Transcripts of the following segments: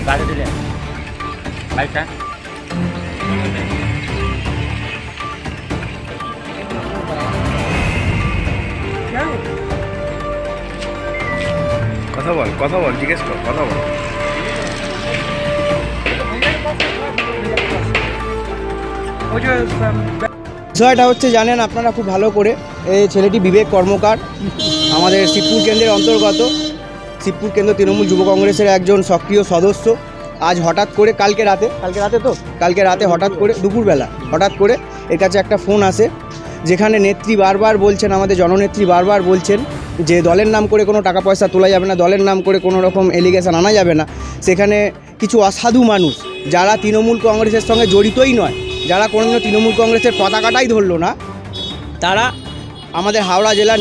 गाड़ी दिले बाइक है কথা বল জিজ্ঞেস কর কথা বল। বিষয়টা হচ্ছে জানেন আপনারা খুব ভালো করে, এই ছেলেটি বিবেক কর্মকার, আমাদের শিবপুর কেন্দ্রের অন্তর্গত, শিবপুর কেন্দ্র তৃণমূল যুব কংগ্রেসের একজন সক্রিয় সদস্য। আজ হঠাৎ করে কালকে রাতে হঠাৎ করে দুপুরবেলা হঠাৎ করে এর কাছে একটা ফোন আসে, যেখানে নেত্রী বারবার বলছেন, আমাদের জননেত্রী বারবার বলছেন যে দলের নাম করে কোনো টাকা পয়সা তোলা যাবে না, দলের নাম করে কোনো রকম এলিগেশন আনা যাবে না। সেখানে কিছু অসাধু মানুষ যারা তৃণমূল কংগ্রেসের সঙ্গে জড়িতই নয়, যারা কোনোদিনও তৃণমূল কংগ্রেসের পতাকাটাই ধরলো না, তারা আমাদের হাওড়া জেলার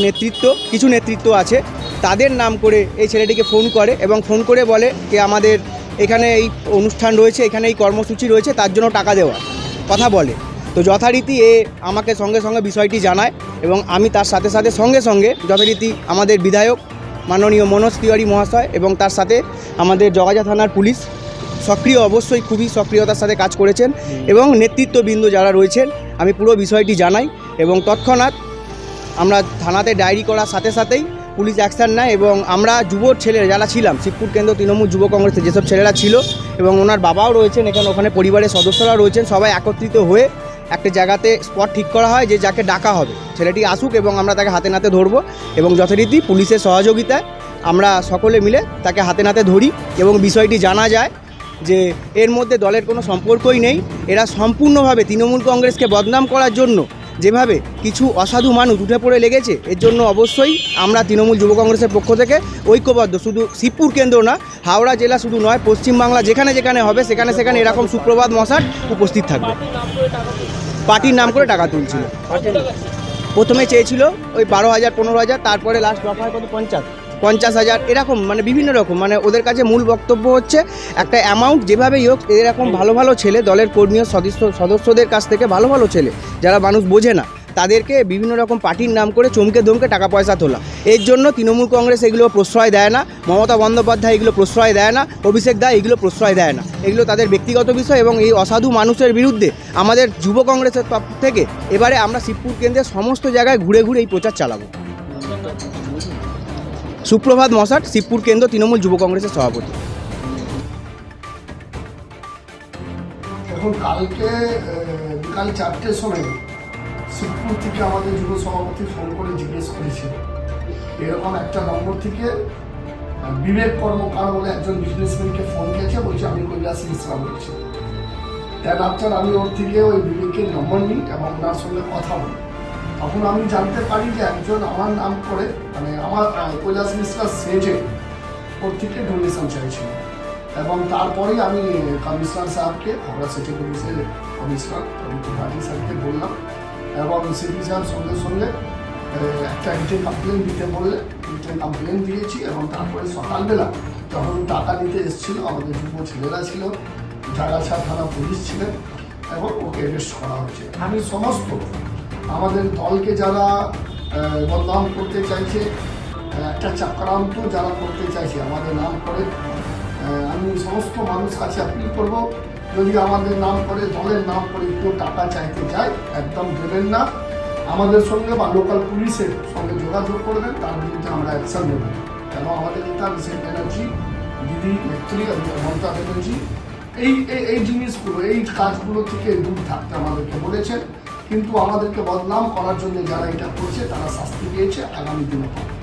কিছু নেতৃত্ব আছে, তাদের নাম করে এই ছেলেটিকে ফোন করে এবং ফোন করে বলে যে আমাদের এখানে এই অনুষ্ঠান রয়েছে, এখানে এই কর্মসূচি রয়েছে, তার জন্য টাকা দেওয়া কথা বলে। তো যথারীতি আমাকে সঙ্গে সঙ্গে বিষয়টি জানায় এবং আমি তার সাথে সাথে সঙ্গে যথারীতি আমাদের বিধায়ক মাননীয় মনোজ তিওয়ারি মহাশয় এবং তার সাথে আমাদের জগাজা থানার পুলিশ অবশ্যই খুবই সক্রিয়তার সাথে কাজ করেছেন এবং নেতৃত্ববৃন্দ যারা রয়েছেন, আমি পুরো বিষয়টি জানাই এবং তৎক্ষণাৎ আমরা থানাতে ডায়েরি করার সাথে সাথেই পুলিশ অ্যাকশান নেয় এবং আমরা যুবর ছেলেরা যারা ছিলাম, শিবপুর কেন্দ্র তৃণমূল যুব কংগ্রেসে যেসব ছেলেরা ছিল এবং ওনার বাবাও রয়েছেন, ওখানে পরিবারের সদস্যরা রয়েছেন, সবাই একত্রিত হয়ে একটা জায়গাতে স্পট ঠিক করা হয় যে যাকে ডাকা হবে ছেলেটি আসুক এবং আমরা তাকে হাতে নাতে ধরবো এবং যথারীতি পুলিশের সহযোগিতায় আমরা সকলে মিলে তাকে হাতে নাতে ধরি এবং বিষয়টি জানা যায় যে এর মধ্যে দলের কোনো সম্পর্কই নেই। এরা সম্পূর্ণভাবে তৃণমূল কংগ্রেসকে বদনাম করার জন্য যেভাবে কিছু অসাধু মানুষ উঠে পড়ে লেগেছে, এর জন্য অবশ্যই আমরা তৃণমূল যুব কংগ্রেসের পক্ষ থেকে ঐক্যবদ্ধ। শুধু শিবপুর কেন্দ্র না, হাওড়া জেলা শুধু নয়, পশ্চিমবাংলা যেখানে হবে সেখানে এরকম সুপ্রভাত মশার উপস্থিত থাকবে। পার্টির নাম করে টাকা তুলছিল। প্রথমে চেয়েছিল ওই 12,000 15,000, তারপরে লাস্ট দফা হয় কত 50,000 এরকম, মানে বিভিন্ন রকম, মানে ওদের কাছে মূল বক্তব্য হচ্ছে একটা অ্যামাউন্ট যেভাবেই হোক এরকম ভালো ছেলে, দলের কর্মী সদস্যদের কাছ থেকে ভালো ছেলে যারা মানুষ বোঝে না, তাদেরকে বিভিন্ন রকম পার্টির নাম করে চমকে ধমকে টাকা পয়সা তোলা। এর জন্য তৃণমূল কংগ্রেস এগুলো প্রশ্রয় দেয় না, মমতা বন্দ্যোপাধ্যায় এগুলো প্রশ্রয় দেয় না, অভিষেক দা এগুলো প্রশ্রয় দেয় না। এগুলো তাদের ব্যক্তিগত বিষয় এবং এই অসাধু মানুষের বিরুদ্ধে আমাদের যুব কংগ্রেসের তরফ থেকে এবারে আমরা শিবপুর কেন্দ্রের সমস্ত জায়গায় ঘুরে এই প্রচার চালাবো। সুপ্রভাত মশাট, শিবপুর কেন্দ্র তৃণমূল যুব কংগ্রেসের সভাপতি। এখন কালকে বিকাল 4টের সময় শিবপুর থেকে আমাদের যুব সভাপতি ফোন করে জিজ্ঞেস করেছিল এরকম একটা নম্বর থেকে বিবেক কর্মকার বলে একজন বিজনেসম্যানকে ফোন গেছে, বলছে আমি কৈলাস মিশ্রা বলছি। দেন আফটার আমি ওর থেকে ওই বিবেকের নম্বর নিই এবং ওনার সঙ্গে কথা বলি। তখন আমি জানতে পারি যে একজন আমার নাম করে, মানে আমার কৈলাস মিশ্রা সেজে ওর থেকে ডোনেশন চাইছিল এবং তারপরেই আমি কমিশনার সাহেবকে, হাওড়া সিটি পুলিশের কমিশনার ত্রিপাঠী স্যারকে বললাম এবং সিপি সাহেব সঙ্গে একটা রিটেন কমপ্লেন দিতে বললে রিটেন কমপ্লেন দিয়েছি এবং তারপরে সকালবেলা যখন টাকা নিতে এসেছিল আমাদের যুব ছেলেরা ছিল, জাগাছড়া থানা পুলিশ ছিলেন এবং ওকে অ্যারেস্ট করা হয়েছে। আমি সমস্ত আমাদের দলকে যারা বদনাম করতে চাইছে, একটা চক্রান্ত যারা করতে চাইছে আমাদের নাম করে, আমি সমস্ত মানুষ কাছে আপিল করব, যদি আমাদের নাম করে দলের নাম করে কেউ টাকা চাইতে যায় একদম দেবেন না। আমাদের সঙ্গে বা লোকাল পুলিশের সঙ্গে যোগাযোগ করবেন, তার বিরুদ্ধে আমরা অ্যাকশন নেব। কেন আমাদের নেতা অভিষেক ব্যানার্জি, দিদি নেত্রী মমতা ব্যানার্জি এই জিনিসগুলো, এই কাজগুলো থেকে দূর থাকতে আমাদেরকে বলেছেন, কিন্তু আমাদেরকে বদনাম করার জন্য যারা এটা করছে তারা শাস্তি পেয়েছে, আগামী দিনে পাবে।